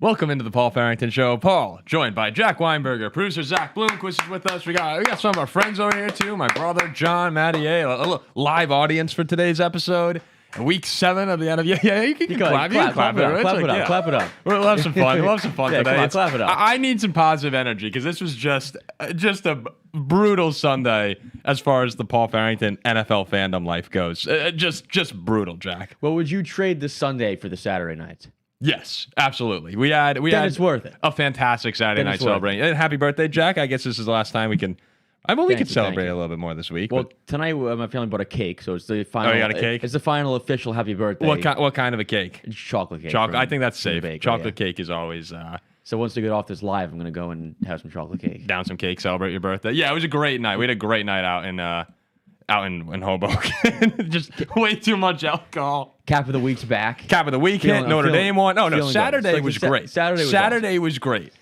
Welcome into the Paul Farrington Show. Paul, joined by Jack Weinberger, producer Zach Bloomquist is with us. We got some of our friends over here too. My brother John Mattier, a little live audience for today's episode. Week 7 of the NFL. Yeah, you can clap. Clap it up. We'll have some fun. Today. Clap it up. I need some positive energy because this was just a brutal Sunday as far as the Paul Farrington NFL fandom life goes. Just brutal, Jack. Well, would you trade the Sunday for the Saturday night? Yes, absolutely. We had it's worth it. A fantastic Saturday night celebration. And happy birthday, Jack. I guess this is the last time we can. We can celebrate a little bit more this week. Well, tonight my family bought a cake, so it's the final. Oh, you got a cake? It's the final official happy birthday. What kind of a cake? It's chocolate cake. Chocolate. I think that's safe. Chocolate yeah. cake is always. So once we get off this live, I'm gonna go and have some chocolate cake. Down some cake, celebrate your birthday. Yeah, it was a great night. We had a great night out in Hoboken. Just way too much alcohol. Cap of the week's back. Cap of the week hit. Notre Dame won. Oh no, Saturday was great. Saturday was great.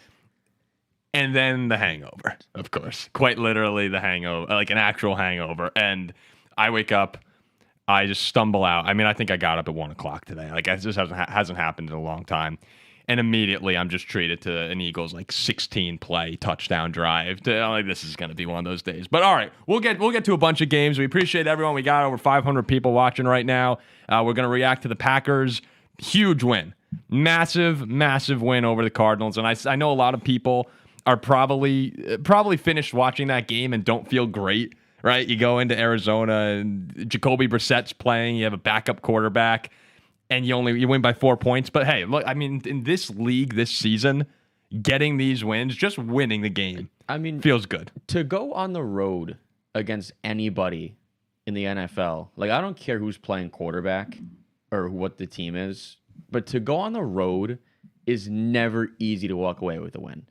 And then the hangover, of course. Quite literally the hangover, like an actual hangover. And I wake up, I just stumble out. I mean, I think I got up at 1 o'clock today. Like, it just hasn't happened in a long time. And immediately I'm just treated to an Eagles, 16-play touchdown drive. This is going to be one of those days. But all right, we'll get to a bunch of games. We appreciate everyone. We got over 500 people watching right now. We're going to react to the Packers. Huge win. Massive win over the Cardinals. And I know a lot of people are probably finished watching that game and don't feel great, right? You go into Arizona and Jacoby Brissett's playing. You have a backup quarterback, and you win by 4 points. But hey, look, I mean, in this league this season, getting these wins, just winning the game, feels good. To go on the road against anybody in the NFL, I don't care who's playing quarterback or what the team is, but to go on the road is never easy to walk away with a win.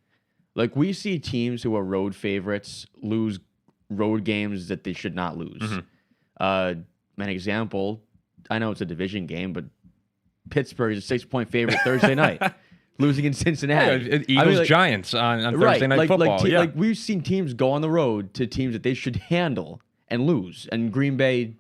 We see teams who are road favorites lose road games that they should not lose. Mm-hmm. An example, I know it's a division game, but Pittsburgh is a 6-point favorite Thursday night, losing in Cincinnati. Eagles-Giants on Thursday Night Football. We've seen teams go on the road to teams that they should handle and lose. And Green Bay,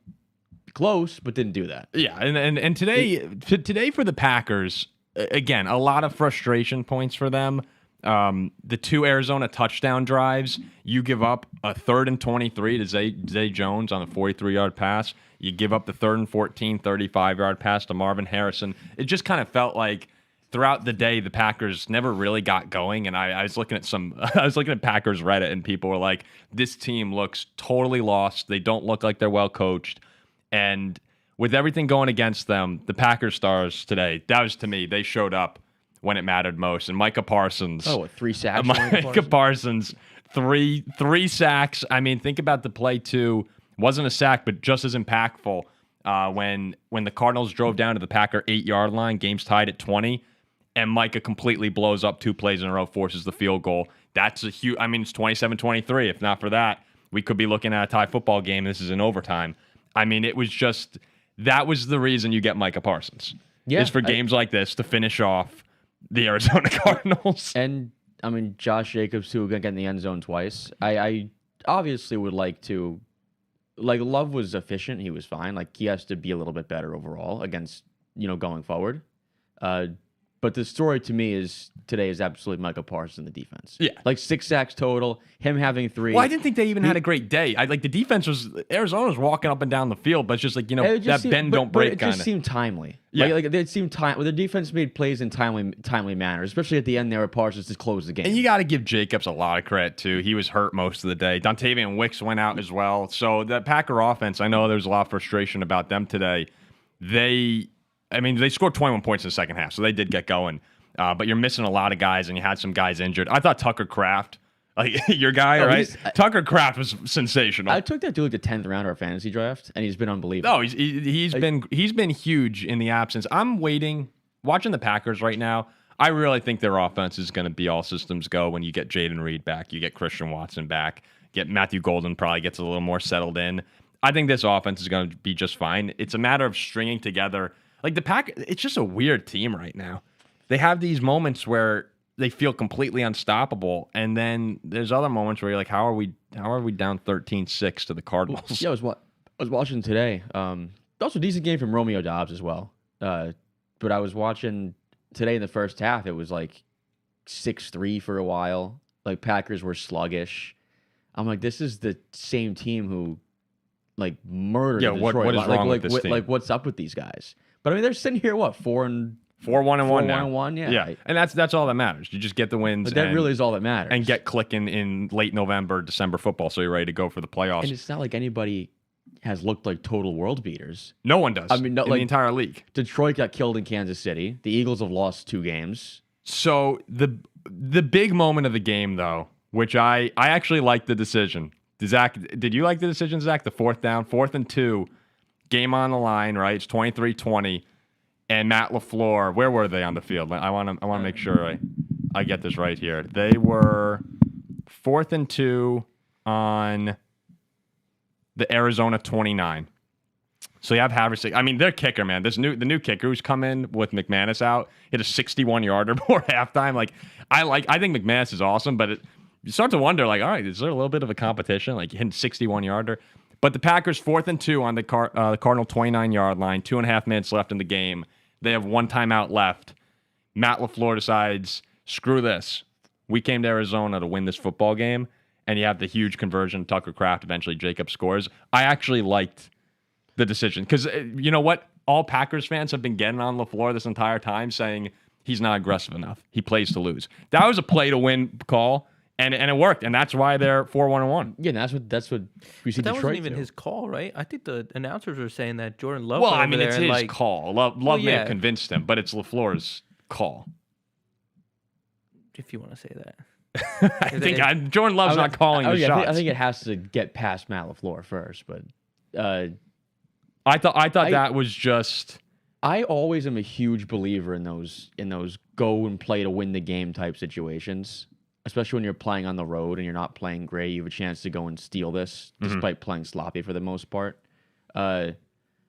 close, but didn't do that. Yeah, and today for the Packers, again, a lot of frustration points for them. The 2 Arizona touchdown drives, you give up a 3rd and 23 to Zay Jones on a 43-yard pass. You give up the 3rd and 14, 35-yard pass to Marvin Harrison. It just kind of felt like throughout the day the Packers never really got going. And I was looking at Packers Reddit, and people were like, "This team looks totally lost. They don't look like they're well coached." And with everything going against them, the Packers stars today, that was, to me, they showed up when it mattered most. And Micah Parsons. 3 sacks. Micah Parsons, three sacks. I mean, think about the play too. Wasn't a sack, but just as impactful when the Cardinals drove down to the Packer 8-yard line, game's tied at 20, and Micah completely blows up 2 plays in a row, forces the field goal. That's a huge. It's 27-23. If not for that, we could be looking at a tie football game. This is in overtime. It was just, that was the reason you get Micah Parsons. Yeah, is for games like this to finish off the Arizona Cardinals. And, Josh Jacobs, too, again, getting the end zone twice. I obviously would like to... Love was efficient. He was fine. He has to be a little bit better overall against, going forward. But the story to me today is absolutely Micah Parsons in the defense. Yeah. 6 sacks total, him having 3. Well, I didn't think they even had a great day. The defense Arizona was walking up and down the field, but it's just that bend don't break kind of. It just seemed timely. Yeah. It seemed timely. The defense made plays in timely manner, especially at the end there where Parsons just closed the game. And you got to give Jacobs a lot of credit, too. He was hurt most of the day. Dontavian Wicks went out as well. So the Packer offense, I know there's a lot of frustration about them today. They scored 21 points in the second half, so they did get going. But you're missing a lot of guys, and you had some guys injured. I thought Tucker Kraft, your guy, right? Tucker Kraft was sensational. I took that dude the 10th round of our fantasy draft, and he's been unbelievable. Oh, he's been huge in the absence. I'm watching the Packers right now. I really think their offense is going to be all systems go when you get Jaden Reed back, you get Christian Watson back, get Matthew Golden probably gets a little more settled in. I think this offense is going to be just fine. It's a matter of stringing together. The Pack, it's just a weird team right now. They have these moments where they feel completely unstoppable, and then there's other moments where you're like, how are we down 13-6 to the Cardinals? Yeah, I was watching today. Also a decent game from Romeo Doubs as well. But I was watching today in the first half, it was like 6-3 for a while. Like Packers were sluggish. I'm like, this is the same team who like murdered Detroit. What is wrong with this team? Like, what's up with these guys? But I mean, they're sitting here, what, 4-1 now. 1, yeah. And that's all that matters. You just get the wins. But that really is all that matters. And get clicking in late November, December football, so you're ready to go for the playoffs. And it's not like anybody has looked like total world beaters. No one does. I mean, in the entire league. Detroit got killed in Kansas City. The Eagles have lost 2 games. So the big moment of the game, though, which I actually liked the decision. Zach, did you like the decision, Zach? The 4th down, 4th and 2, game on the line, right? It's 23-20, and Matt LaFleur. Where were they on the field? I want to make sure I get this right here. They were 4th and 2 on the Arizona 29. So you have Havertz. I mean, their kicker, man. The new kicker who's come in with McManus out hit a 61-yarder before halftime. Like I think McManus is awesome, but you start to wonder, like, all right, is there a little bit of a competition, like hitting 61-yarder? But the Packers 4th and 2 on the Cardinal 29-yard line, 2.5 minutes left in the game. They have 1 timeout left. Matt LaFleur decides, screw this. We came to Arizona to win this football game, and you have the huge conversion. Tucker Kraft, eventually Jacob scores. I actually liked the decision because you know what? All Packers fans have been getting on LaFleur this entire time saying he's not aggressive enough. He plays to lose. That was a play to win call. And it worked, and that's why they're 4-1-1. Yeah, and that's what we see. But that Detroit wasn't even do. his call, right? I think the announcers were saying that Jordan Love. Well, went I over mean, it's there his call. Love may have convinced him, but it's LaFleur's call. If you want to say that. I think Jordan Love's not calling the shots. I think it has to get past Matt LaFleur first, but I thought that was just. I always am a huge believer in those go and play to win the game type situations. Especially when you're playing on the road and you're not playing great, you have a chance to go and steal this, despite playing sloppy for the most part.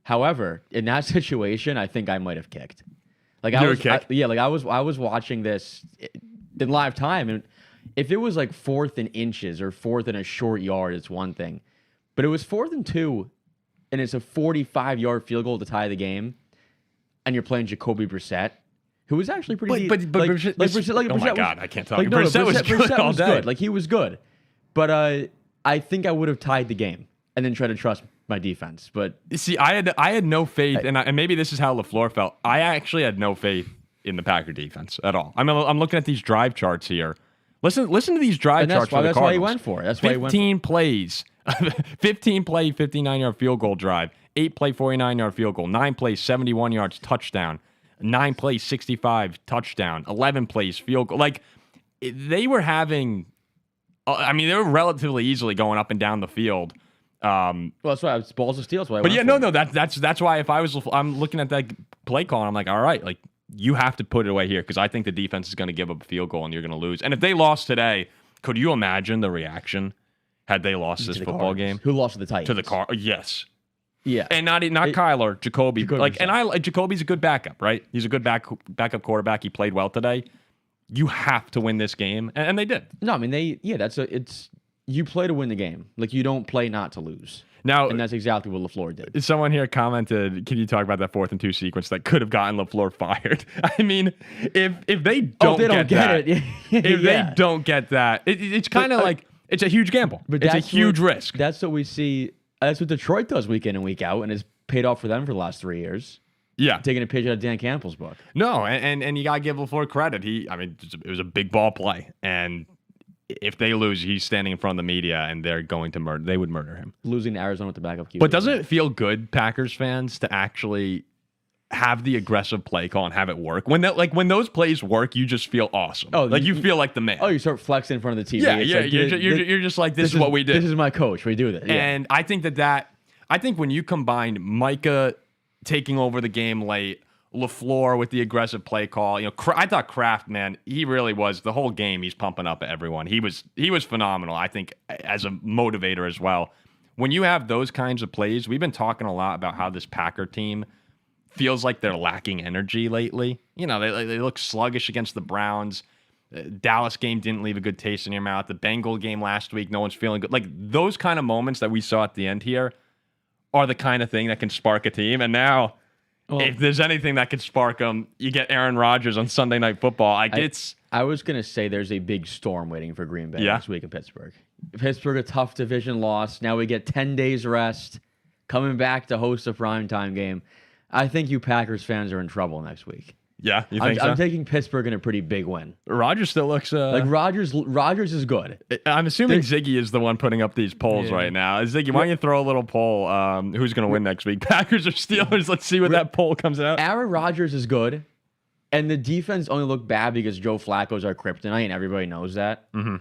However, in that situation, I think I might have kicked. Like I was watching this in live time, and if it was like 4th and inches or 4th and a short yard, it's one thing, but it was 4th and 2, and it's a 45-yard field goal to tie the game, and you're playing Jacoby Brissett. Who was actually pretty but Brissett, oh my God, I can't talk. Brissett was good all day. Good. Like he was good, but I think I would have tied the game and then tried to trust my defense. But see, I had no faith, and maybe this is how LaFleur felt. I actually had no faith in the Packer defense at all. I mean, I'm looking at these drive charts here. Listen to these drive charts for the Cardinals. That's why he went for it. That's why he went. 15 plays, 15 play, 59-yard field goal drive, 8 play, 49-yard field goal, 9 plays, 71 yards touchdown. 9 plays, 65, touchdown, 11 plays, field goal. Like, they were having, I mean, they were relatively easily going up and down the field. Well, that's why it's balls of steel. But yeah, that's why if I'm looking at that play call, and I'm like, all right, like, you have to put it away here because I think the defense is going to give up a field goal and you're going to lose. And if they lost today, could you imagine the reaction had they lost this football game? Who lost to the Titans? To the Cardinals, yes. Yeah, and not Kyler, Jacoby. Jacoby's a good backup, right? He's a good backup quarterback. He played well today. You have to win this game, and they did. No, I mean you play to win the game. Like you don't play not to lose. Now, and that's exactly what LaFleur did. Someone here commented, "Can you talk about that 4th and 2 sequence that could have gotten LaFleur fired?" I mean, if they don't get it, if they don't get that, it's kind of like it's a huge gamble. But it's a huge risk. That's what we see. That's what Detroit does week in and week out, and it's paid off for them for the last 3 years. Yeah, taking a page out of Dan Campbell's book. No, and you gotta give LaFleur credit. It was a big ball play, and if they lose, he's standing in front of the media, and they're going to murder. They would murder him. Losing to Arizona with the backup QB. But doesn't it feel good, Packers fans, to actually have the aggressive play call and have it work? When those plays work, you just feel awesome. Oh, like you feel like the man. Oh, you start flexing in front of the TV. Yeah, you're just like, this is what we do. This is my coach. We do this. Yeah. And I think I think when you combine Micah taking over the game late, LaFleur with the aggressive play call, I thought Kraft, man, he really was the whole game. He's pumping up everyone. He was phenomenal. I think as a motivator as well. When you have those kinds of plays, we've been talking a lot about how this Packer team feels like they're lacking energy lately. They look sluggish against the Browns. Dallas game didn't leave a good taste in your mouth. The Bengal game last week, no one's feeling good. Like those kind of moments that we saw at the end here are the kind of thing that can spark a team. And now if there's anything that could spark them, you get Aaron Rodgers on Sunday Night Football. I was going to say there's a big storm waiting for Green Bay this week in Pittsburgh. Pittsburgh, a tough division loss. Now we get 10 days rest, coming back to host a primetime game. I think you Packers fans are in trouble next week. Yeah, you think so? I'm taking Pittsburgh in a pretty big win. Rodgers still looks like Rodgers is good. I'm assuming Ziggy is the one putting up these polls right now. Ziggy, why don't you throw a little poll? Who's going to win next week? Packers or Steelers? Let's see what that poll comes out. Aaron Rodgers is good, and the defense only looked bad because Joe Flacco's our kryptonite, and everybody knows that. Mm-hmm.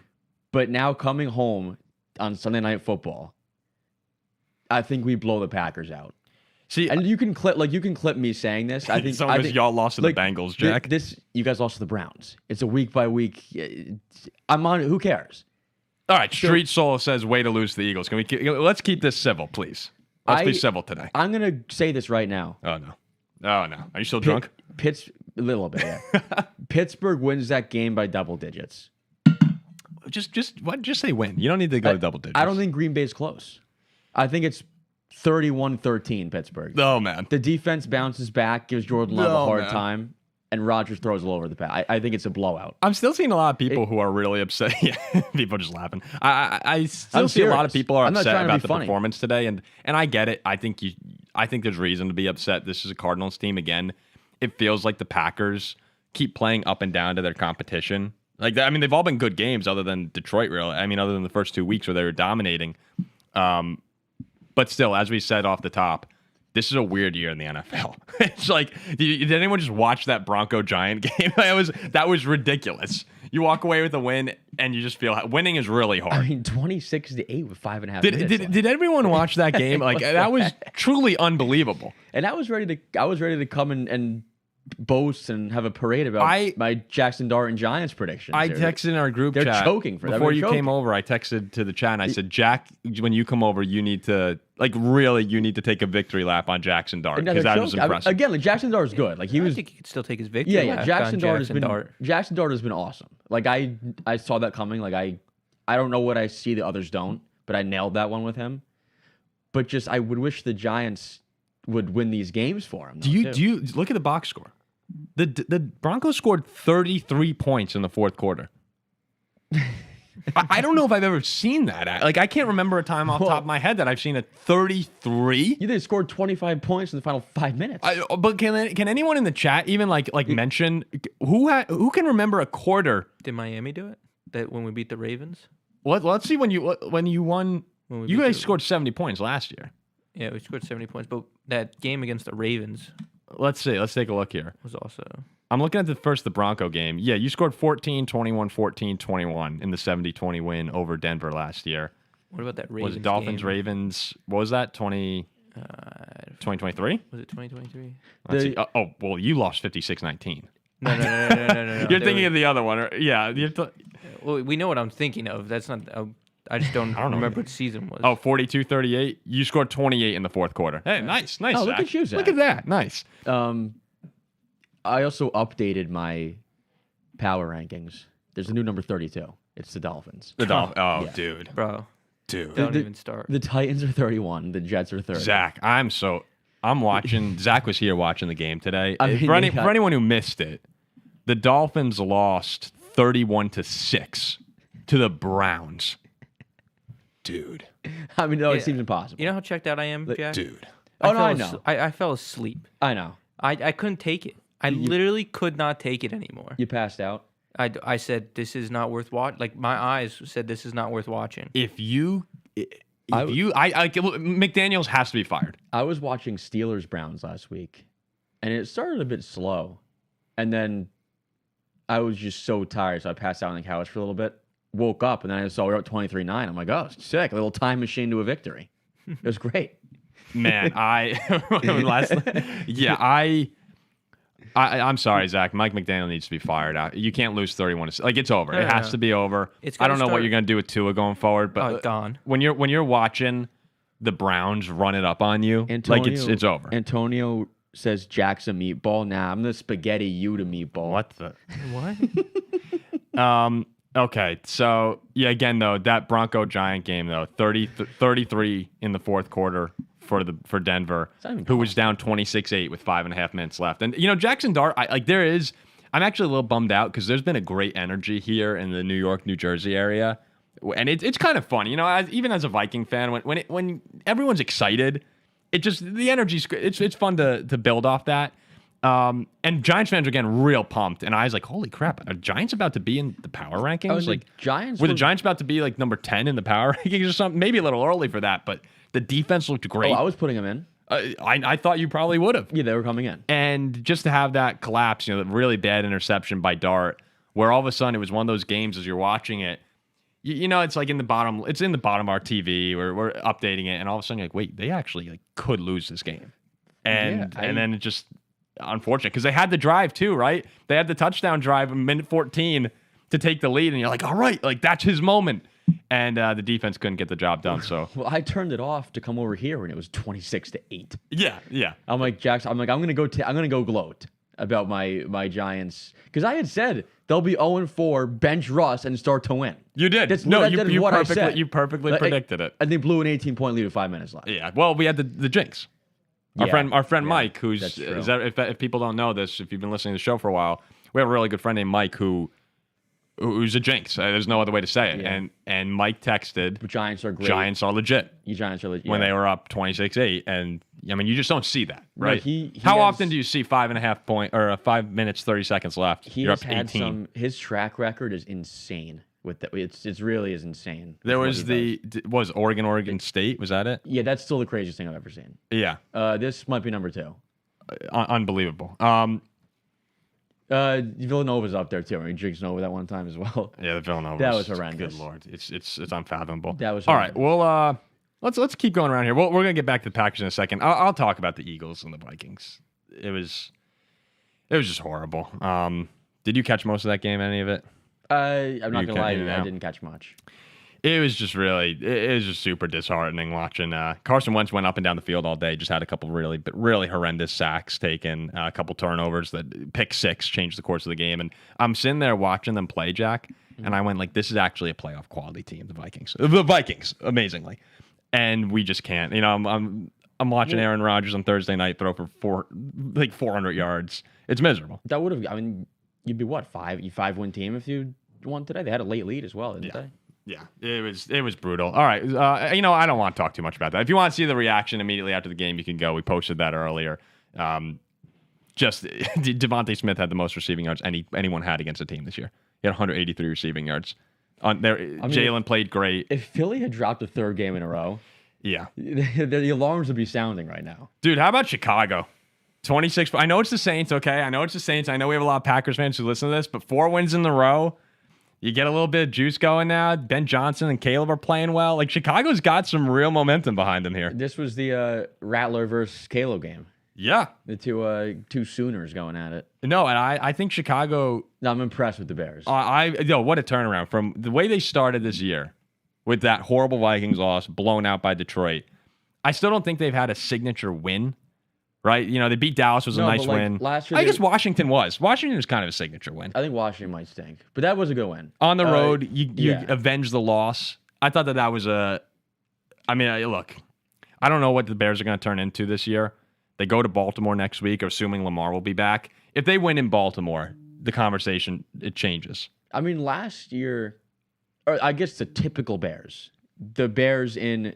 But now coming home on Sunday Night Football, I think we blow the Packers out. See, and you can clip me saying this. I think y'all lost to the Bengals, Jack. You guys lost to the Browns. It's a week by week. I'm on. Who cares? All right, Street Soul says way to lose to the Eagles. Let's keep this civil, please. Let's be civil today. I'm gonna say this right now. Oh no. Are you still drunk? A little bit. Yeah. Pittsburgh wins that game by double digits. Just say win. You don't need to go to double digits. I don't think Green Bay's close. I think it's 31-13 Pittsburgh. Oh, man. The defense bounces back, gives Jordan Love a hard time, and Rodgers throws all over the path. I think it's a blowout. I'm still seeing a lot of people who are really upset. Yeah, people are just laughing. I still see a lot of people are upset about the performance today, and I get it. I think there's reason to be upset. This is a Cardinals team again. It feels like the Packers keep playing up and down to their competition. Like I mean, they've all been good games, other than Detroit. Really, I mean, other than the first 2 weeks where they were dominating. But still, as we said off the top, this is a weird year in the NFL. It's like, did anyone just watch that Bronco-Giant game? That was ridiculous. You walk away with a win, and you just feel winning is really hard. I mean, 26-8 with 5.5 minutes. Did everyone watch that game? Like that was truly unbelievable. And I was ready to come and boast and have a parade about my Jackson Dart and Giants predictions. I texted in our group chat. They're choking for that. Before you came over, I texted to the chat and I said, Jack, when you come over, you need to take a victory lap on Jackson Dart because that was impressive. Again, Jackson Dart is good. Like I think he could still take his victory. Yeah. Jackson Dart has been awesome. Like I saw that coming. Like I don't know what I see the others don't, but I nailed that one with him. But just I would wish the Giants would win these games for him. Do you look at the box score? The Broncos scored 33 points in the fourth quarter. I don't know if I've ever seen that. Like I can't remember a time off the top of my head that I've seen a 33. They scored 25 points in the final 5 minutes. But can anyone in the chat even like mention who can remember a quarter? Did Miami do it? That when we beat the Ravens? Let's see when you won. You guys scored 70 points last year. Yeah, we scored 70 points, but that game against the Ravens. Let's see. Let's take a look here. Was also. I'm looking at the Bronco game. Yeah, you scored 14, 21, 14, 21 in the 70-20 win over Denver last year. What about that Ravens Was it Dolphins, game? Ravens? What was that? 2023? Was it 2023? Let's see. Oh, well, you lost 56-19. No. You're thinking of the other one. Yeah. Well, we know what I'm thinking of. That's not... I just don't remember what season was. Oh, 42-38. You scored 28 in the fourth quarter. Hey, nice. Oh, look at you, Zach. Look at that. Nice. I also updated my power rankings. There's a new number 32. It's the Dolphins. Oh, yeah. Dude. Dude. Don't even start. The Titans are 31. The Jets are 30. Zach, I'm watching. Zach was here watching the game today. For anyone who missed it, the Dolphins lost 31-6 to the Browns. Dude. I mean, it seems impossible. You know how checked out I am, Jack? Dude. I know. I fell asleep. I know. I couldn't take it. I literally could not take it anymore. You passed out? I said, this is not worth watching. Like, my eyes said, this is not worth watching. McDaniels has to be fired. I was watching Steelers-Browns last week, and it started a bit slow. And then I was just so tired, so I passed out on the couch for a little bit. Woke up, and then I saw we were up 23-9. I'm like, oh, sick. A little time machine to a victory. It was great. Man, I'm sorry, Zach. Mike McDaniel needs to be fired out. You can't lose 31. Like, it's over. It has to be over. I don't know what you're going to do with Tua going forward, but gone. When you're watching the Browns run it up on you, it's over. Antonio says Jack's a meatball. Nah, I'm the spaghetti you to meatball. What the? What? Okay, so, yeah, again, though, that Bronco-Giant game, though, 33 in the fourth quarter, for Denver, not even who was down 26-8 with 5.5 minutes left. And Jackson Dart, I'm actually a little bummed out because there's been a great energy here in the New York, New Jersey area, and it's kind of fun. Even as a Viking fan, when everyone's excited, the energy's it's fun to build off that. And Giants fans are getting real pumped, and I was like, "Holy crap! Are Giants about to be in the power rankings? Giants were the Giants about to be like number 10 in the power rankings or something? Maybe a little early for that, but the defense looked great. Oh, I was putting them in. I thought you probably would have. Yeah, they were coming in. And just to have that collapse, the really bad interception by Dart, where all of a sudden it was one of those games as you're watching it, it's like in the bottom of our TV, we're updating it, and all of a sudden you're like, wait, they actually could lose this game. And then it just unfortunate because they had the drive too, right? They had the touchdown drive in minute 14 to take the lead, and you're like, all right, that's his moment. And the defense couldn't get the job done. So I turned it off to come over here when it was 26-8. Yeah. I'm like, Jackson. I'm gonna go gloat about my Giants because I had said they'll be 0-4, bench Russ, and start to win. You did. You perfectly predicted it. And they blew an 18-point lead with 5 minutes left. Yeah. Well, we had the jinx. Our friend Mike, who's if people don't know this, if you've been listening to the show for a while, we have a really good friend named Mike who's a jinx. There's no other way to say it. Yeah. And Mike texted, Giants are great. Giants are legit. Giants are legit. When they were up 26-8. And, you just don't see that, right? No, How often do you see 5.5 point or 5 minutes, 30 seconds left? You're up 18. His track record is insane. With that, it really is insane. There was Oregon State. Was that it? Yeah, that's still the craziest thing I've ever seen. Yeah. This might be number 2. Unbelievable. Villanova's up there too. I mean, Jinx Nova that one time as well. Yeah, the Villanova. That was horrendous. Good Lord, it's unfathomable. That was horrendous. All right. Well, let's keep going around here. We're gonna get back to the Packers in a second. I'll talk about the Eagles and the Vikings. It was just horrible. Did you catch most of that game? Any of it? I'm not gonna lie to you, I didn't catch much. It was just super disheartening watching. Carson Wentz went up and down the field all day. Just had a couple really horrendous sacks taken, a couple turnovers. That pick 6 changed the course of the game. And I'm sitting there watching them play, Jack, and I went like, this is actually a playoff quality team, the Vikings. The Vikings, amazingly, and we just can't. I'm watching Aaron Rodgers on Thursday night throw for 400 yards. It's miserable. That would have. I mean, you'd be what 5-win team if you won today. They had a late lead as well, didn't they? Yeah, it was brutal. All right, I don't want to talk too much about that. If you want to see the reaction immediately after the game, you can go. We posted that earlier. Just Devontae Smith had the most receiving yards anyone had against a team this year. He had 183 receiving yards. Jalen played great. If Philly had dropped a third game in a row, yeah, the alarms would be sounding right now. Dude, how about Chicago? 26. I know it's the Saints, okay? I know it's the Saints. I know we have a lot of Packers fans who listen to this, but 4 wins in a row. You get a little bit of juice going now. Ben Johnson and Caleb are playing well. Like, Chicago's got some real momentum behind them here. This was the Rattler versus Caleb game. Yeah. The two Sooners going at it. No, and I think Chicago... No, I'm impressed with the Bears. What a turnaround. From the way they started this year with that horrible Vikings loss, blown out by Detroit. I still don't think they've had a signature win. Right? They beat Dallas, was a nice win. Last year I guess Washington was kind of a signature win. I think Washington might stink, but that was a good win. On the road, you avenge the loss. I thought that was look, I don't know what the Bears are going to turn into this year. They go to Baltimore next week, assuming Lamar will be back. If they win in Baltimore, the conversation, it changes. I mean, last year, or I guess the typical Bears, the Bears in...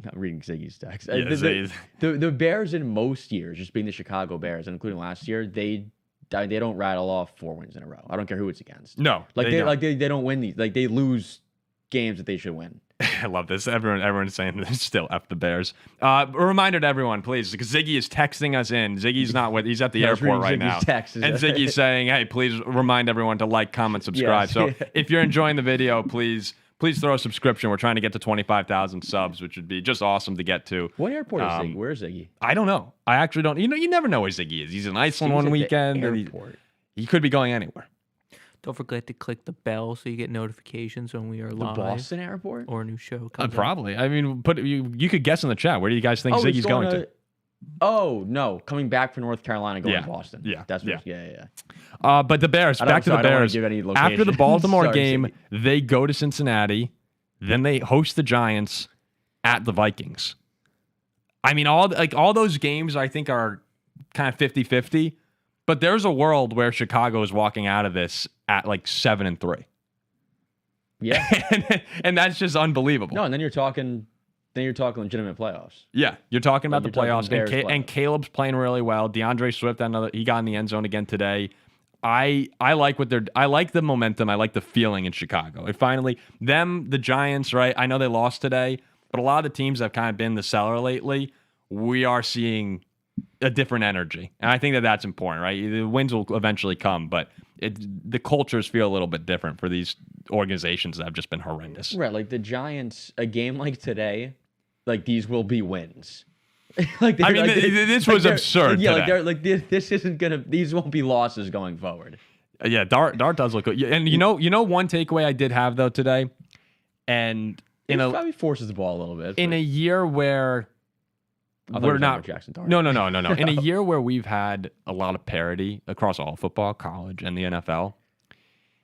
Not reading Ziggy's text. The Bears in most years, just being the Chicago Bears, and including last year, they don't rattle off 4 wins in a row. I don't care who it's against. No, they don't win these. Like, they lose games that they should win. I love this. Everyone's saying this still F the Bears. A reminder to everyone, please, because Ziggy is texting us in. Ziggy's he's at the airport right now. And Ziggy's saying, hey, please remind everyone to like, comment, subscribe. Yes. So if you're enjoying the video, please throw a subscription. We're trying to get to 25,000 subs, which would be just awesome to get to. What airport is Ziggy? Where is Ziggy? I don't know. I actually don't. You never know where Ziggy is. He's in Iceland one weekend. He could be going anywhere. Don't forget to click the bell so you get notifications when we are live. The Boston airport? Or a new show comes probably. I mean, you could guess in the chat. Where do you guys think Ziggy's going to? Oh, no. Coming back from North Carolina, going to Boston. Yeah. That's what, yeah. But the Bears, back to the Bears. After the Baltimore game, they go to Cincinnati. Then they host the Giants at the Vikings. I mean, all those games I think are kind of 50-50, but there's a world where Chicago is walking out of this at like 7-3. Yeah. and that's just unbelievable. No, and then you're talking legitimate playoffs. Yeah, you're talking about the playoffs, playoffs. and Caleb's playing really well. DeAndre Swift, he got in the end zone again today. I like I like the momentum. I like the feeling in Chicago. And finally, the Giants, right? I know they lost today, but a lot of the teams have kind of been the seller lately. We are seeing a different energy, and I think that's important, right? The wins will eventually come, but the cultures feel a little bit different for these organizations that have just been horrendous. Right, like the Giants, a game like today, like these will be wins. This was absurd. Yeah, today. This isn't gonna. These won't be losses going forward. Yeah, Dart does look good. And you know one takeaway I did have though today, and He probably forces the ball a little bit in a year where we're not Jackson Dart. No. In a year where we've had a lot of parity across all football, college, and the NFL,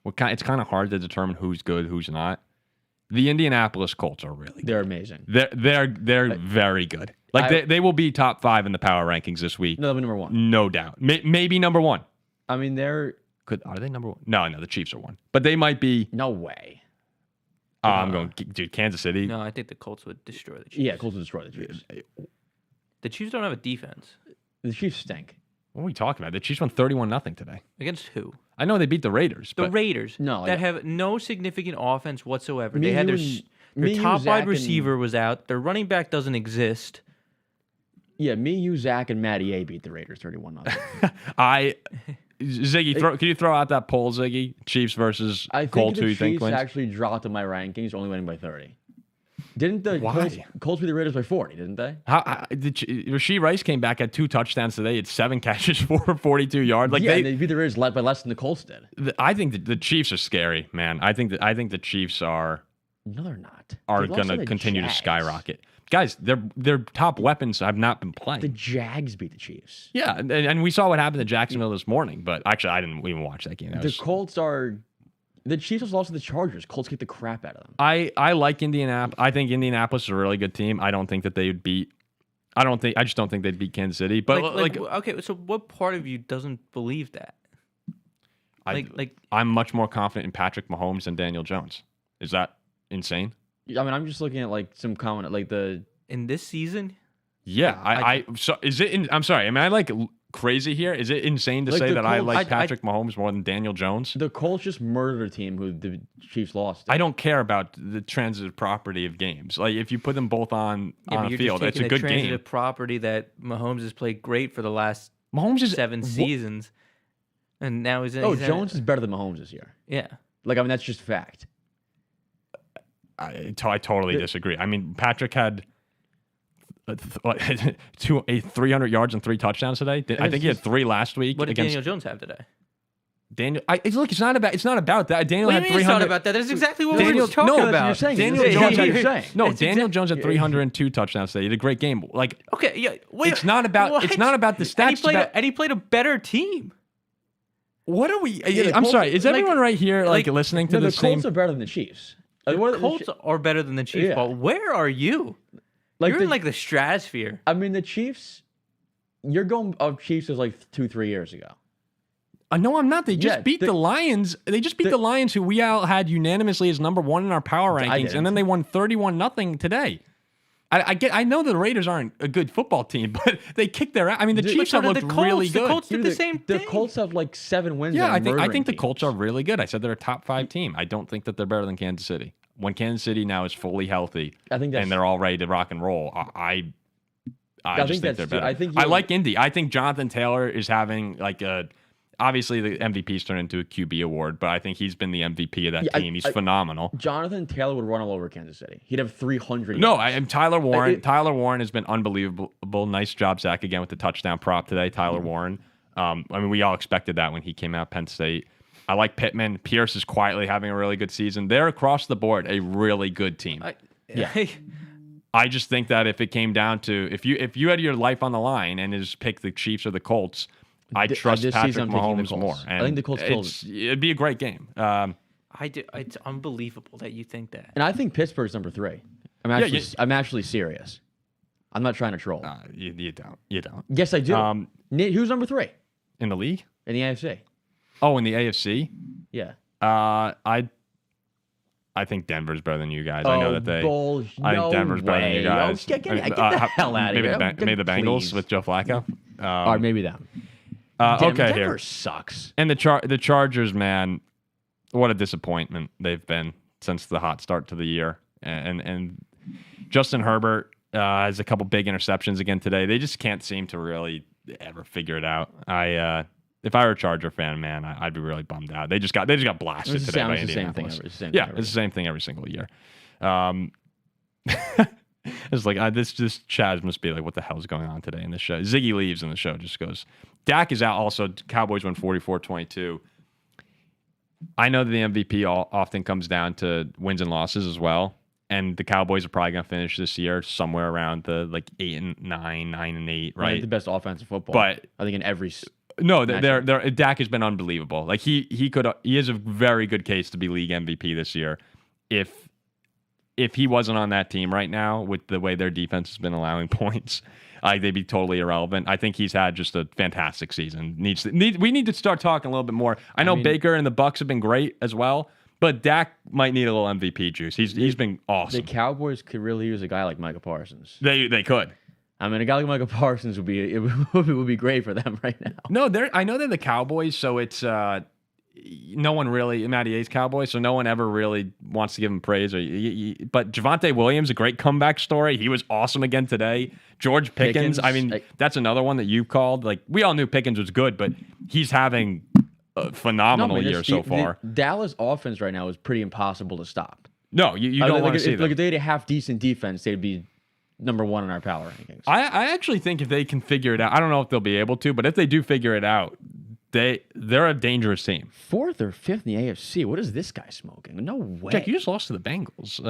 it's kind of hard to determine who's good, who's not. The Indianapolis Colts are really good. They're amazing. They're very good. They will be top 5 in the power rankings this week. No, they'll be number 1. No doubt. Maybe number 1. I mean, are they number 1? No, the Chiefs are 1. But they might be. No way. I'm going, dude, Kansas City. No, I think the Colts would destroy the Chiefs. Yeah, Colts would destroy the Chiefs. The Chiefs don't have a defense. The Chiefs stink. What are we talking about? The Chiefs won 31-0 today. Against who? I know they beat the Raiders. The Raiders. No, that have no significant offense whatsoever. Me, They had you, their top Zach, wide receiver was out. Their running back doesn't exist. Yeah, you, Zach, and Matty A beat the Raiders 31-0. Ziggy, can you throw out that poll, Ziggy? Chiefs versus Colts, who you think Chiefs wins? actually dropped in my rankings, only winning by 30. Didn't the Why? Colts beat the Raiders by 40, didn't they? Rasheed Rice came back at 2 touchdowns today. He had 7 catches for 42 yards. They beat the Raiders by less than the Colts did. I think the Chiefs are scary, man. I think the Chiefs are. No, they're not. Are going to continue to skyrocket. Guys, their top weapons have not been playing. The Jags beat the Chiefs. Yeah, and we saw what happened to Jacksonville this morning, but actually I didn't even watch that game. The Chiefs just lost to the Chargers. Colts kicked the crap out of them. I like Indianapolis. I think Indianapolis is a really good team. I don't think that they would beat. I just don't think they'd beat Kansas City. But okay, so what part of you doesn't believe that? I'm much more confident in Patrick Mahomes than Daniel Jones. Is that insane? I mean, I'm just looking at some comment in this season. Yeah, so is it? I'm sorry. Am I crazy here? Is it insane to say that I like Patrick Mahomes more than Daniel Jones? The Colts just murdered a team who the Chiefs lost to. I don't care about the transitive property of games. Like if you put them both on a field, it's a good game. Transitive property that Mahomes has played great for the last 7 seasons, and now he's. Jones is better than Mahomes this year. Yeah, that's just fact. I totally disagree. I mean, Patrick had 300 yards and 3 touchdowns today. I think he had 3 last week. What did Daniel Jones have today? Look, it's not about that. Daniel had 300. It's not about that. That's exactly what we're talking about. You're saying. Daniel Jones had 302 touchdowns today. He had a great game. Okay, yeah. Wait, it's not about the stats. And he played a better team. What are we? I'm sorry. Is everyone right here listening to the same? Colts are better than the Chiefs. The Colts are better than the Chiefs, but where are you? You're in the stratosphere. I mean, the Chiefs. You're going of Chiefs as 2-3 years ago. No, I'm not. They just beat the Lions. They just beat the Lions, who we all had unanimously as number 1 in our power rankings, and then they won 31-0 today. I know the Raiders aren't a good football team, but they kicked their ass. I mean, the Chiefs have looked really good. The Colts did the same thing. The Colts have 7 wins. Yeah, I think the Colts are really good. I said they're a top 5 team. I don't think that they're better than Kansas City. When Kansas City now is fully healthy, and they're all ready to rock and roll, I just think they're better. I like Indy. I think Jonathan Taylor is having obviously the MVP's turned into a QB award, but I think he's been the MVP of that team. He's phenomenal. Jonathan Taylor would run all over Kansas City. He'd have 300 yards. No, I am Tyler Warren. Tyler Warren has been unbelievable. Nice job, Zach, again with the touchdown prop today. Tyler Warren. I mean, we all expected that when he came out of Penn State. I like Pittman. Pierce is quietly having a really good season. They're across the board a really good team. I just think that if it came down to if you had your life on the line and just pick the Chiefs or the Colts, I trust Patrick Mahomes more. And I think the Colts it'd be a great game. It's unbelievable that you think that. And I think Pittsburgh's number 3. I'm actually serious. I'm not trying to troll. You don't. You don't. Yes, I do. Who's number 3 In the league? in the AFC? Oh, in the AFC? Yeah. I think Denver's better than you guys. I know that they. I think Denver's better than you guys. Get the hell out of maybe here. Maybe the Bengals Please. with Joe Flacco. Or maybe them. Okay, Denver here. sucks. And the Chargers, man, what a disappointment they've been since the hot start to the year. And Justin Herbert has a couple big interceptions again today. They just can't seem to really ever figure it out. If I were a Charger fan, man, I'd be really bummed out. They just got blasted today by Indianapolis. It's the same thing every single year. It's like this Chaz must be like, what the hell is going on today in this show? Ziggy leaves and the show just goes. Dak is out also. Cowboys won 44-22. I know that the MVP often comes down to wins and losses as well. And the Cowboys are probably going to finish this year somewhere around the 8-9, 9-8, right? The best offensive football. But I think in every. No, Dak has been unbelievable. Like he has a very good case to be league MVP this year. If he wasn't on that team right now with the way their defense has been allowing points, they'd be totally irrelevant. I think he's had just a fantastic season. We need to start talking a little bit more. I know Baker and the Bucs have been great as well, but Dak might need a little MVP juice. He's been awesome. The Cowboys could really use a guy like Micah Parsons. They could. I mean, a guy like Micah Parsons would be great for them right now. No, I know they're the Cowboys, so it's no one really. Matty A's Cowboys, so no one ever really wants to give him praise. But Javonte Williams, a great comeback story. He was awesome again today. George Pickens. I mean, that's another one that you called. Like we all knew Pickens was good, but he's having a phenomenal year so far. The Dallas offense right now is pretty impossible to stop. No, you don't want to see that. Like if they had a half decent defense, they'd be number 1 in our power rankings. I actually think if they can figure it out, I don't know if they'll be able to, but if they do figure it out, they're a dangerous team. 4th or 5th in the AFC. What is this guy smoking? No way. Jack, you just lost to the Bengals.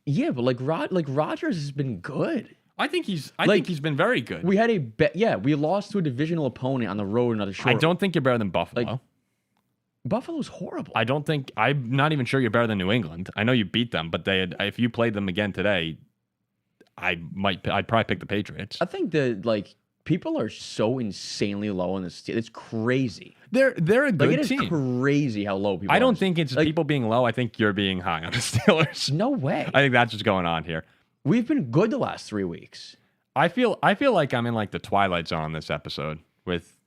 Yeah, but Rodgers has been good. I think he's been very good. We had we lost to a divisional opponent on the road another short. I don't think you're better than Buffalo. Buffalo's horrible. I'm not even sure you're better than New England. I know you beat them, but if you played them again today, I'd probably pick the Patriots. I think that people are so insanely low on this. It's crazy. They're a good team. It is crazy how low people are. I don't think it's people being low. I think you're being high on the Steelers. No way. I think that's what's going on here. We've been good the last 3 weeks. I feel like I'm in the Twilight Zone on this episode with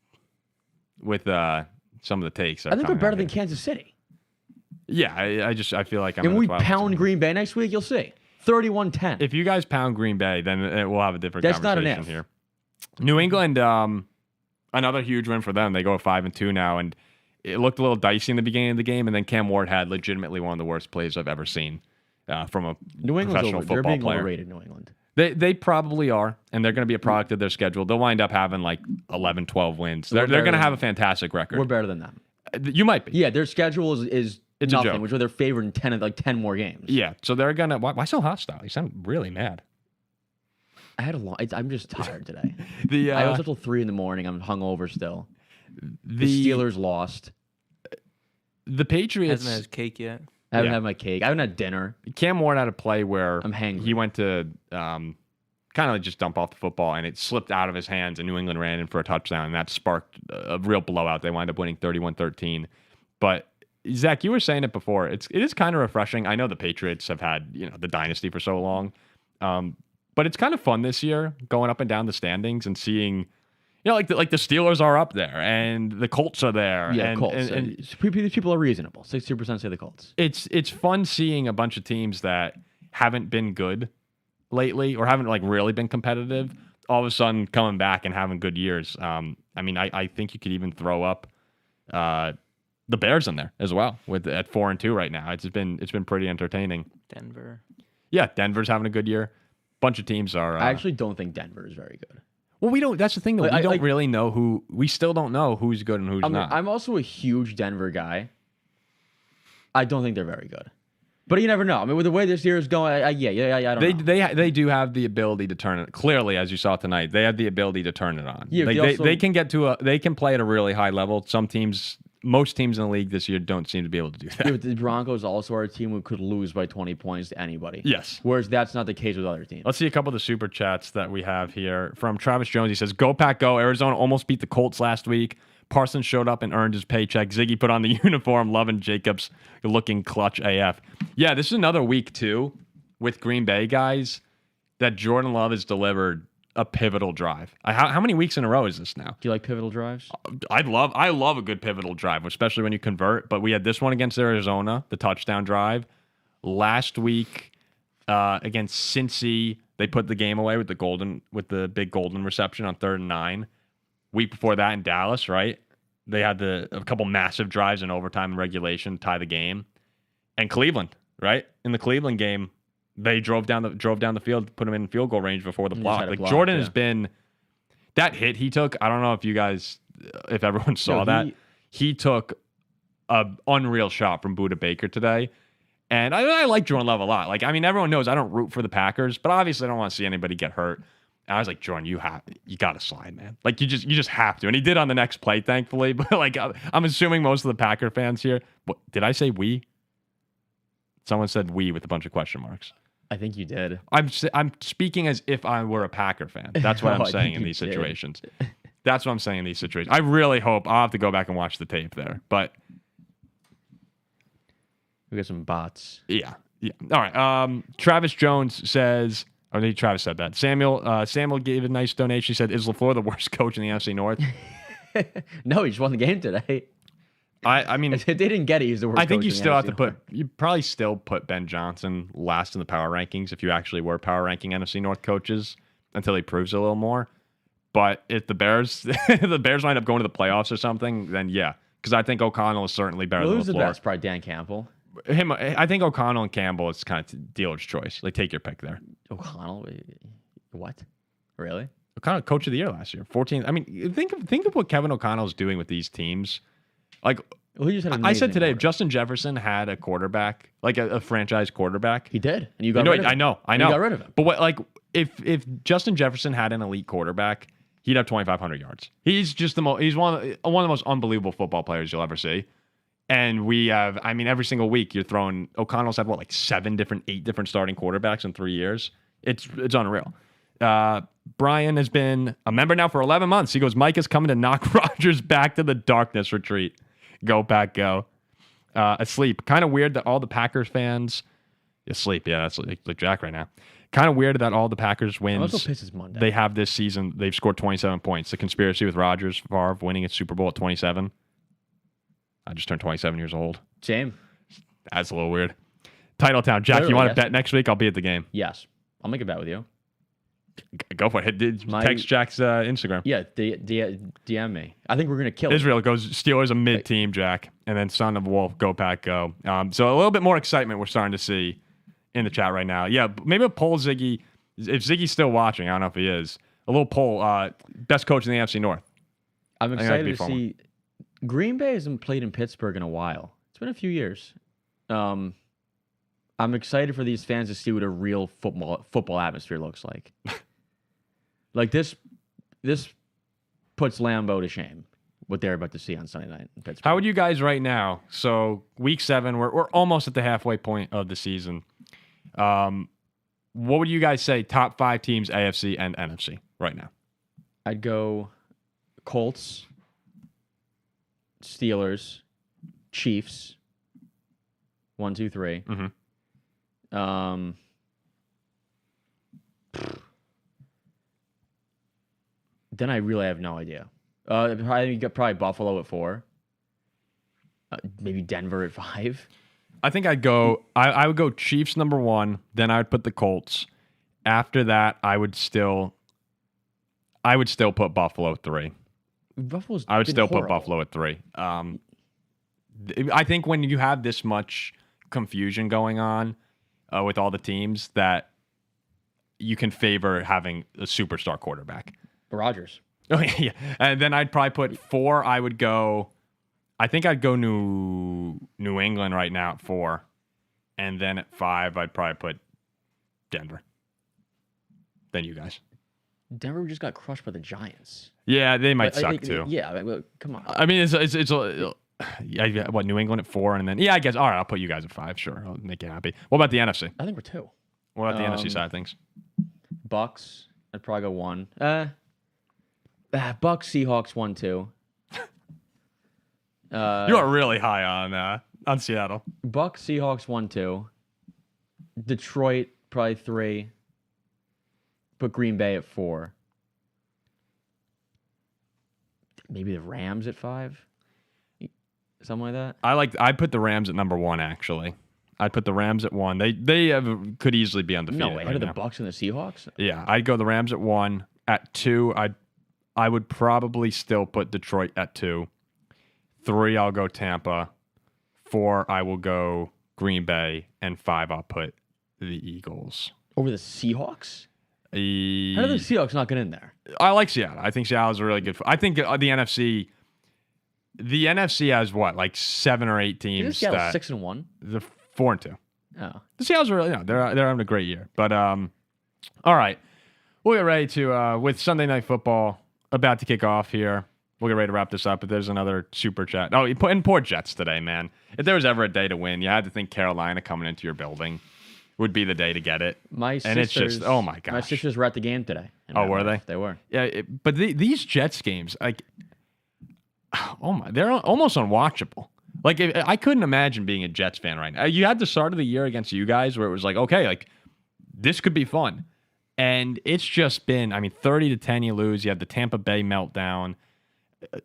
some of the takes. I think we're better than Kansas City. Yeah, I feel like I'm. And we pound Green Bay next week. You'll see 31-10. If you guys pound Green Bay, then we'll have a different That's conversation not an if. here. New England, another huge win for them. They go 5-2 now, and it looked a little dicey in the beginning of the game, and then Cam Ward had legitimately one of the worst plays I've ever seen from a professional football They're being player. overrated, New England. They probably are, and they're going to be a product of their schedule. They'll wind up having 11, 12 wins. They're going to have a fantastic record. We're better than them. You might be. Yeah, their schedule is it's nothing, which are their favorite in 10 more games. Yeah, so they're going to... Why so hostile? You sound really mad. I had I'm just tired today. I was up till 3 a.m. I'm hungover still. The Steelers lost. The Patriots Hasn't had his cake yet. I haven't had my cake. I haven't had dinner. Cam Ward had a play where I'm hangry. He went to kind of just dump off the football, and it slipped out of his hands, and New England ran in for a touchdown, and that sparked a real blowout. They wind up winning 31-13. But Zach, you were saying it before. It is kind of refreshing. I know the Patriots have had the dynasty for so long. But it's kind of fun this year going up and down the standings and seeing, like the Steelers are up there and the Colts are there. Yeah, Colts. And people are reasonable. 60% say the Colts. It's fun seeing a bunch of teams that haven't been good lately or haven't really been competitive, all of a sudden coming back and having good years. I think you could even throw up the Bears in there as well at 4-2 right now. It's been pretty entertaining. Denver. Yeah, Denver's having a good year. Bunch of teams are. I actually don't think Denver is very good. Well, we don't. That's the thing, though. We don't really know who. We still don't know who's good and who's not. I'm also a huge Denver guy. I don't think they're very good, but you never know. I mean, with the way this year is going, I don't know. They do have the ability to turn it. Clearly, as you saw tonight, they have the ability to turn it on. Yeah, they can get to they can play at a really high level. Some teams most teams in the league this year don't seem to be able to do that. Yeah, but the Broncos also are a team who could lose by 20 points to anybody. Yes. Whereas that's not the case with other teams. Let's see a couple of the super chats that we have here. From Travis Jones, he says, "Go Pack, go. Arizona almost beat the Colts last week. Parsons showed up and earned his paycheck. Ziggy put on the uniform. Loving Jacobs looking clutch AF." Yeah, this is another week, too, with Green Bay guys that Jordan Love has delivered a pivotal drive. How many weeks in a row is this now? Do you like pivotal drives? I love a good pivotal drive, especially when you convert. But we had this one against Arizona, the touchdown drive. Last week against Cincy, they put the game away with the big golden reception on 3rd and 9. Week before that in Dallas, right? They had a couple massive drives in overtime and regulation to tie the game. And Cleveland, right? In the Cleveland game, they drove down the field, put him in field goal range before the block. Like Jordan has been that hit he took. I don't know if everyone saw that. He took a unreal shot from Budda Baker today. And I like Jordan Love a lot. Like, I mean, everyone knows I don't root for the Packers, but obviously I don't want to see anybody get hurt. And I was like, Jordan, you got to slide, man. Like, you just have to. And he did on the next play, thankfully. But like, I'm assuming most of the Packer fans here. What, did I say we? Someone said we with a bunch of question marks. I think you did. I'm speaking as if I were a Packer fan. That's what I'm saying in these situations. That's what I'm saying in these situations. I really hope I'll have to go back and watch the tape there. But we got some bots. Yeah. All right. Travis Jones says, or maybe Travis said that. Samuel gave a nice donation. He said, "Is LaFleur the worst coach in the NFC North?" No, he just won the game today. I mean, if they didn't get it, he's the worst. I think coach you in the still have NFC to North. you probably still put Ben Johnson last in the power rankings if you actually were power ranking NFC North coaches until he proves a little more. But if the Bears wind up going to the playoffs or something, then yeah, because I think O'Connell is certainly better than Who's the LaFleur. best? Probably Dan Campbell. I think O'Connell and Campbell is kind of dealer's choice. Like, take your pick there. O'Connell, what? Really? O'Connell, coach of the year last year, 14. I mean, think of what Kevin O'Connell is doing with these teams. Like, well, he just had an I said today, if quarter. Justin Jefferson had a quarterback, like a franchise quarterback, He did, and you got rid of him. I know. You got rid of him. But what, like, if Justin Jefferson had an elite quarterback, he'd have 2,500 yards. He's just he's one of the most unbelievable football players you'll ever see. And we have, I mean, every single week you're throwing. O'Connell's had like 8 different starting quarterbacks in 3 years. It's unreal. Brian has been a member now for 11 months. He goes, "Mike is coming to knock Rodgers back to the darkness retreat." Go Pack, go. Asleep. Kind of weird that all the Packers fans asleep. Yeah, that's like Jack right now. Kind of weird that all the Packers wins Also pisses Monday. they have this season. They've scored 27 points. The conspiracy with Rodgers, Favre winning its Super Bowl at 27. I just turned 27 years old. Same. That's a little weird. Titletown. Jack, Literally, you want to yes. bet next week? I'll be at the game. Yes, I'll make a bet with you. Go for it. Text Jack's Instagram. Yeah, DM me. I think we're gonna kill Israel goes Steelers a mid team, Jack, and then Son of Wolf, Go Pack, go. So a little bit more excitement we're starting to see in the chat right now. Yeah, maybe a poll, Ziggy. If Ziggy's still watching, I don't know if he is. A little poll. Best coach in the AFC North. I'm I think that'd excited be to fun. see. Green Bay hasn't played in Pittsburgh in a while. It's been a few years. I'm excited for these fans to see what a real football atmosphere looks like. Like this puts Lambeau to shame. What they're about to see on Sunday night in Pittsburgh. How would you guys right now? So week 7, we're almost at the halfway point of the season. What would you guys say? Top 5 teams, AFC and NFC, right now. I'd go Colts, Steelers, Chiefs. 1, 2, 3. Mm-hmm. Then I really have no idea. Probably Buffalo at 4. Maybe Denver at 5. I think I'd go. I would go Chiefs number 1. Then I would put the Colts. After that, I would still put Buffalo at 3. Buffalo's I would been still put horrible. Buffalo at 3. I think when you have this much confusion going on with all the teams, that you can favor having a superstar quarterback. Rodgers. Oh yeah, and then I'd probably put 4. I think I'd go New England right now at 4, and then at 5 I'd probably put Denver. Then you guys. Denver just got crushed by the Giants. Yeah, they might Like, suck too. Yeah, come on. I mean, it's what, New England at 4, and then I guess all right, I'll put you guys at 5. Sure, I'll make you happy. What about the NFC? I think we're 2. What about the NFC side of things? Bucks. I'd probably go 1. Bucks, Seahawks 1, 2. You are really high on Seattle. Bucks, Seahawks 1, 2. Detroit probably 3. Put Green Bay at 4. Maybe the Rams at 5. Something like that. I put the Rams at number 1 actually. I'd put the Rams at 1. They could easily be undefeated. No, ahead of the Bucks and the Seahawks. Yeah, I'd go the Rams at 1. At 2, I would probably still put Detroit at 2. 3, I'll go Tampa. 4, I will go Green Bay, and 5, I'll put the Eagles over the Seahawks. How did the Seahawks not get in there? I like Seattle. I think Seattle's a really good. I think the NFC. The NFC has what, like 7 or 8 teams. Seattle 6-1. The 4-2. Oh, the Seattle's really, they're having a great year. But all right, we'll get ready to with Sunday Night Football about to kick off here. We'll get ready to wrap this up. But there's another super chat. Oh, and poor Jets today, man. If there was ever a day to win, you had to think Carolina coming into your building would be the day to get it. And it's just, oh my gosh. My sisters were at the game today. Oh, were they? They were. Yeah, but these Jets games, like, oh my, they're almost unwatchable. Like, I couldn't imagine being a Jets fan right now. You had the start of the year against you guys where it was like, okay, like, this could be fun. And it's just been, 30-10 you lose. You have the Tampa Bay meltdown.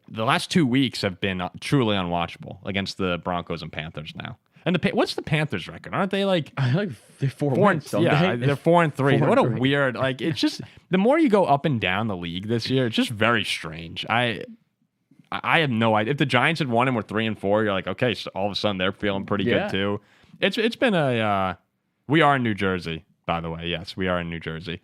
The last 2 weeks have been truly unwatchable against the Broncos and Panthers now. And what's the Panthers record? Aren't they like? They're 4 wins. Yeah, they're 4-3. What a 4-3. weird. Like, it's just the more you go up and down the league this year, it's just very strange. I have no idea. If the Giants had won and were 3-4, you're like, okay, so all of a sudden they're feeling pretty good too. It's been a. We are in New Jersey, by the way. Yes, we are in New Jersey.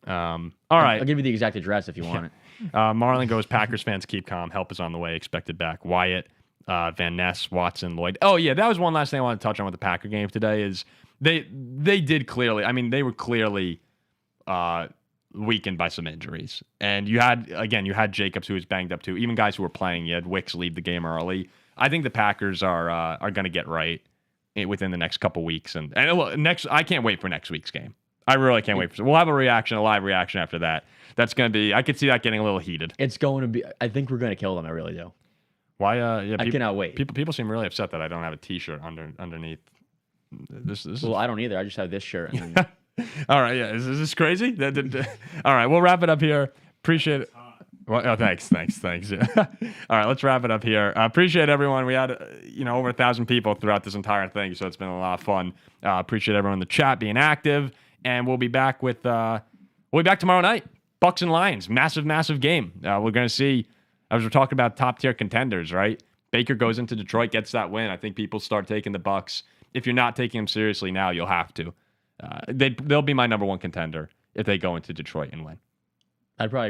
All right, I'll give you the exact address if you want it. Marlon goes, Packers fans keep calm. Help is on the way. Expected back. Wyatt. Van Ness, Watson, Lloyd. Oh yeah, that was one last thing I want to touch on with the Packer game today. Is they did clearly. They were clearly weakened by some injuries, and you had Jacobs who was banged up too. Even guys who were playing, you had Wicks leave the game early. I think the Packers are going to get right within the next couple weeks, and I can't wait for next week's game. I really can't wait. We'll have a live reaction after that. That's going to be. I could see that getting a little heated. It's going to be. I think we're going to kill them. I really do. Why? I cannot wait. People seem really upset that I don't have a T-shirt underneath. This well, I don't either. I just have this shirt. And then... All right, yeah. Is this crazy? All right, we'll wrap it up here. Appreciate it. Well, oh, thanks. Yeah. All right, let's wrap it up here. Appreciate everyone. We had over 1,000 people throughout this entire thing, so it's been a lot of fun. Appreciate everyone in the chat being active, and we'll be back tomorrow night. Bucks and Lions, massive game. We're going to see. As we're talking about top tier contenders, right? Baker goes into Detroit, gets that win. I think people start taking the Bucks. If you're not taking them seriously now, you'll have to. They'll be my number 1 contender if they go into Detroit and win. I'd probably agree.